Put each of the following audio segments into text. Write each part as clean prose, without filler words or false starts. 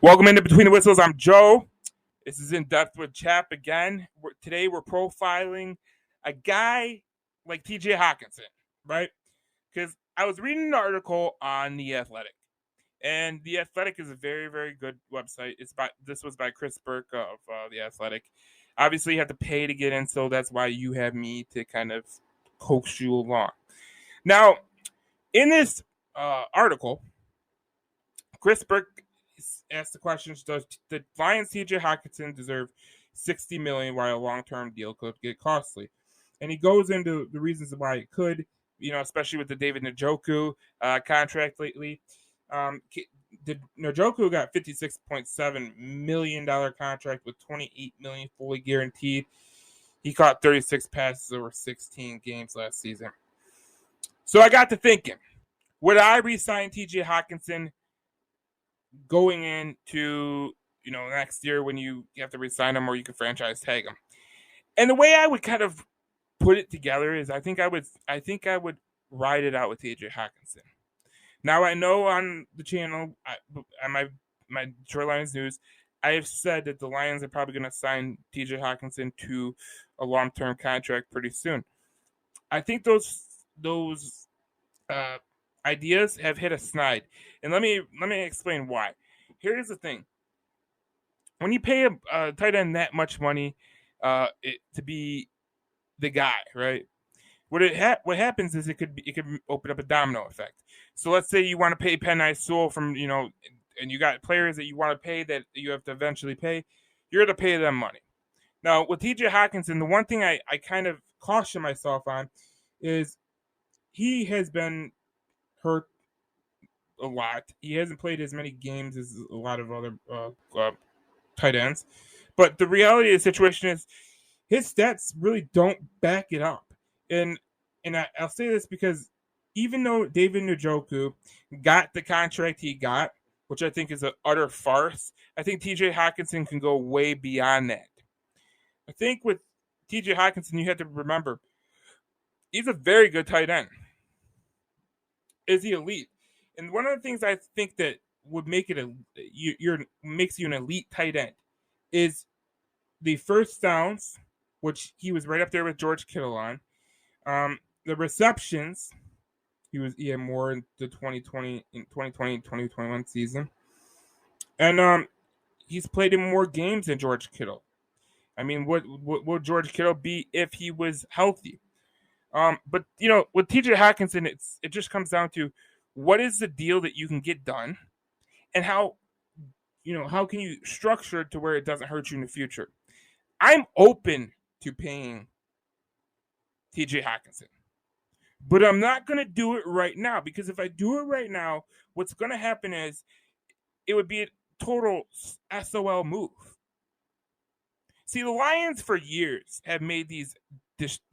Welcome into Between the Whistles. I'm Joe. This is In Depth with Chap again. Today we're profiling a guy like TJ Hokenson, right? Because I was reading an article on The Athletic, and The Athletic is a very, very good website. This was by Chris Burke of The Athletic. Obviously, you have to pay to get in, so that's why you have me to kind of coax you along. Now, in this article, Chris Burke asked the question: does the Lions TJ Hockenson deserve $60 million while a long-term deal could get costly? And he goes into the reasons why it could, especially with the David Njoku contract lately. Njoku got $56.7 million contract with $28 million fully guaranteed. He caught 36 passes over 16 games last season. So I got to thinking, would I re-sign TJ Hockenson going into next year when you have to re-sign him or you can franchise tag him? And the way I would kind of put it together is I think I would ride it out with TJ Hokenson. Now I know on the channel, on my Detroit Lions news, I have said that the Lions are probably going to sign TJ Hokenson to a long-term contract pretty soon. I think those ideas have hit a snide, and let me explain why. Here's the thing: when you pay a tight end that much money to be the guy, right? What happens is it could open up a domino effect. So let's say you want to pay Penei Sewell and you got players that you want to pay that you have to eventually pay. You're going to pay them money. Now with TJ Hockenson, the one thing I kind of caution myself on is he has been hurt a lot. He hasn't played as many games as a lot of other tight ends. But the reality of the situation is his stats really don't back it up. And I'll say this because even though David Njoku got the contract he got, which I think is an utter farce, I think TJ Hockenson can go way beyond that. I think with TJ Hockenson, you have to remember, he's a very good tight end. Is he elite? And one of the things I think that would make it makes you an elite tight end is the first downs, which he was right up there with George Kittle on. The receptions, he had more in the 2020 and 2021 season, and he's played in more games than George Kittle. I mean, what would George Kittle be if he was healthy? But with TJ Hockenson, it just comes down to what is the deal that you can get done, and how can you structure it to where it doesn't hurt you in the future. I'm open to paying TJ Hockenson, but I'm not going to do it right now, because if I do it right now, what's going to happen is it would be a total SOL move. See, the Lions for years have made these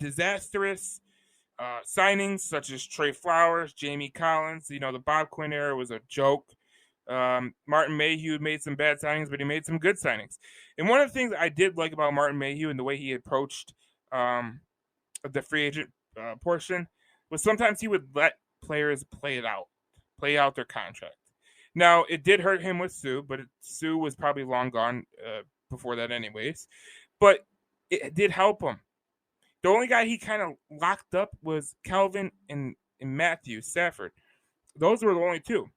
disastrous signings, such as Trey Flowers, Jamie Collins. The Bob Quinn era was a joke. Martin Mayhew made some bad signings, but he made some good signings. And one of the things I did like about Martin Mayhew and the way he approached the free agent portion was sometimes he would let players play out their contract. Now, it did hurt him with Sue, but Sue was probably long gone before that anyways. But it did help him. The only guy he kind of locked up was Calvin and Matthew Stafford. Those were the only two.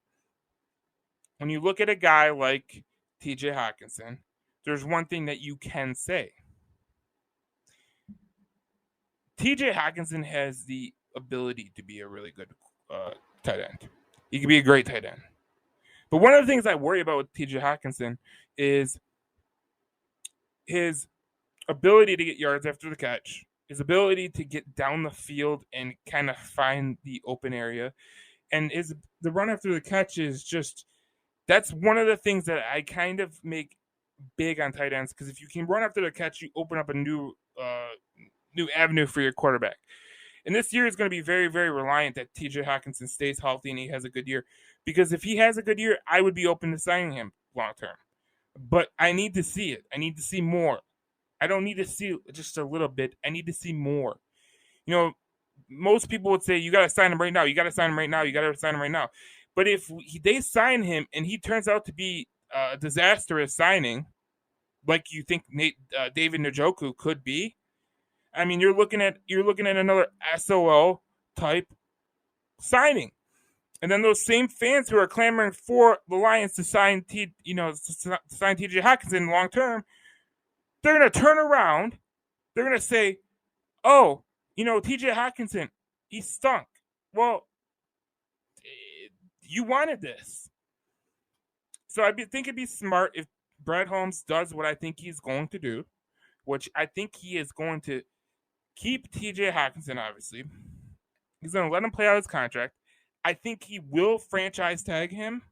When you look at a guy like TJ Hockenson, there's one thing that you can say. TJ Hockenson has the ability to be a really good tight end. He can be a great tight end. But one of the things I worry about with TJ Hockenson is his ability to get yards after the catch, his ability to get down the field and kind of find the open area, and the run after the catch is just, that's one of the things that I kind of make big on tight ends, because if you can run after the catch, you open up a new avenue for your quarterback. And this year is going to be very, very reliant that TJ Hockenson stays healthy and he has a good year. Because if he has a good year, I would be open to signing him long term. But I need to see it. I need to see more. I don't need to see just a little bit. I need to see more. Most people would say, you got to sign him right now. You got to sign him right now. You got to sign him right now. But if they sign him and he turns out to be a disastrous signing, like you think David Njoku could be, I mean, you're looking at another SOL type signing. And then those same fans who are clamoring for the Lions to sign TJ Hokenson long term, they're going to turn around. They're going to say, "Oh, TJ Hokenson, he stunk." Well, you wanted this. So I think it'd be smart if Brad Holmes does what I think he's going to do, which I think he is going to keep TJ Hokenson, obviously. He's going to let him play out his contract. I think he will franchise tag him.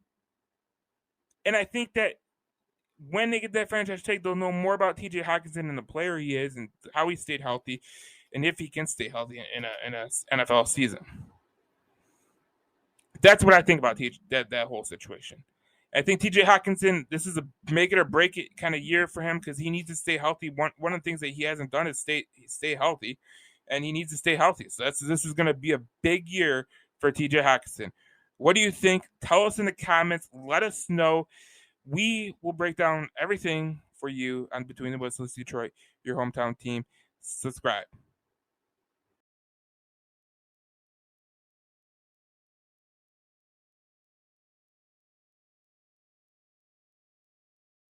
And I think that when they get that franchise tag, they'll know more about TJ Hokenson and the player he is and how he stayed healthy and if he can stay healthy in a NFL season. That's what I think about that whole situation. I think TJ Hokenson, this is a make it or break it kind of year for him because he needs to stay healthy. One of the things that he hasn't done is stay healthy, and he needs to stay healthy. So this is going to be a big year for TJ Hokenson. What do you think? Tell us in the comments. Let us know. We will break down everything for you on Between the Whistles Detroit, your hometown team. Subscribe.